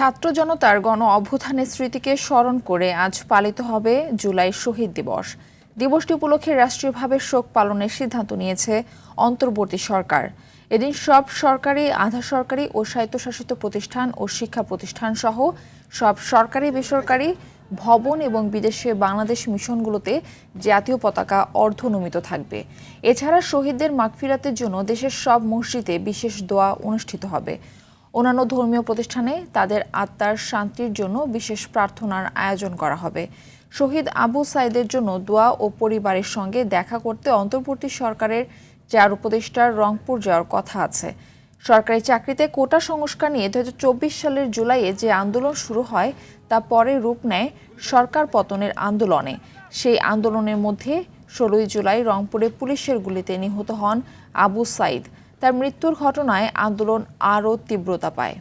ছাত্র জনতার গণ অভ্যুত্থানের স্মৃতিকে স্মরণ করে আজ পালিত হবে জুলাই শহীদ দিবস। দিবসটি উপলক্ষে রাষ্ট্রীয়ভাবে শোক পালনের সিদ্ধান্ত নিয়েছে অন্তর্বর্তী সরকার। এদিন সব সরকারি, আধা সরকারি ও স্বায়ত্তশাসিত প্রতিষ্ঠান ও শিক্ষা প্রতিষ্ঠান সহ সব সরকারি বেসরকারি ভবন এবং বিদেশে বাংলাদেশ মিশনগুলোতে জাতীয় পতাকা অর্ধনমিত থাকবে। এছাড়া শহীদদের মাগফিরাতের জন্য দেশের সব মসজিদে বিশেষ দোয়া অনুষ্ঠিত হবে। অন্যান্য ধর্মীয় প্রতিষ্ঠানে তাদের আত্মার শান্তির জন্য বিশেষ প্রার্থনার আয়োজন করা হবে। শহীদ আবু সাইদের জন্য দোয়া ও পরিবারের সঙ্গে দেখা করতে অন্তর্বর্তী সরকারের ৪ উপদেষ্টার রংপুর যাওয়ার কথা আছে। সরকারি চাকরিতে কোটা সংস্কার নিয়ে ২০২৪ সালের জুলাইয়ে যে আন্দোলন শুরু হয় তা পরে রূপ নেয় সরকার পতনের আন্দোলনে। সেই আন্দোলনের মধ্যে ১৬ই জুলাই রংপুরে পুলিশের গুলিতে নিহত হন আবু সাইদ। তার মৃত্যুর ঘটনায় আন্দোলন আরও তীব্রতা পায়।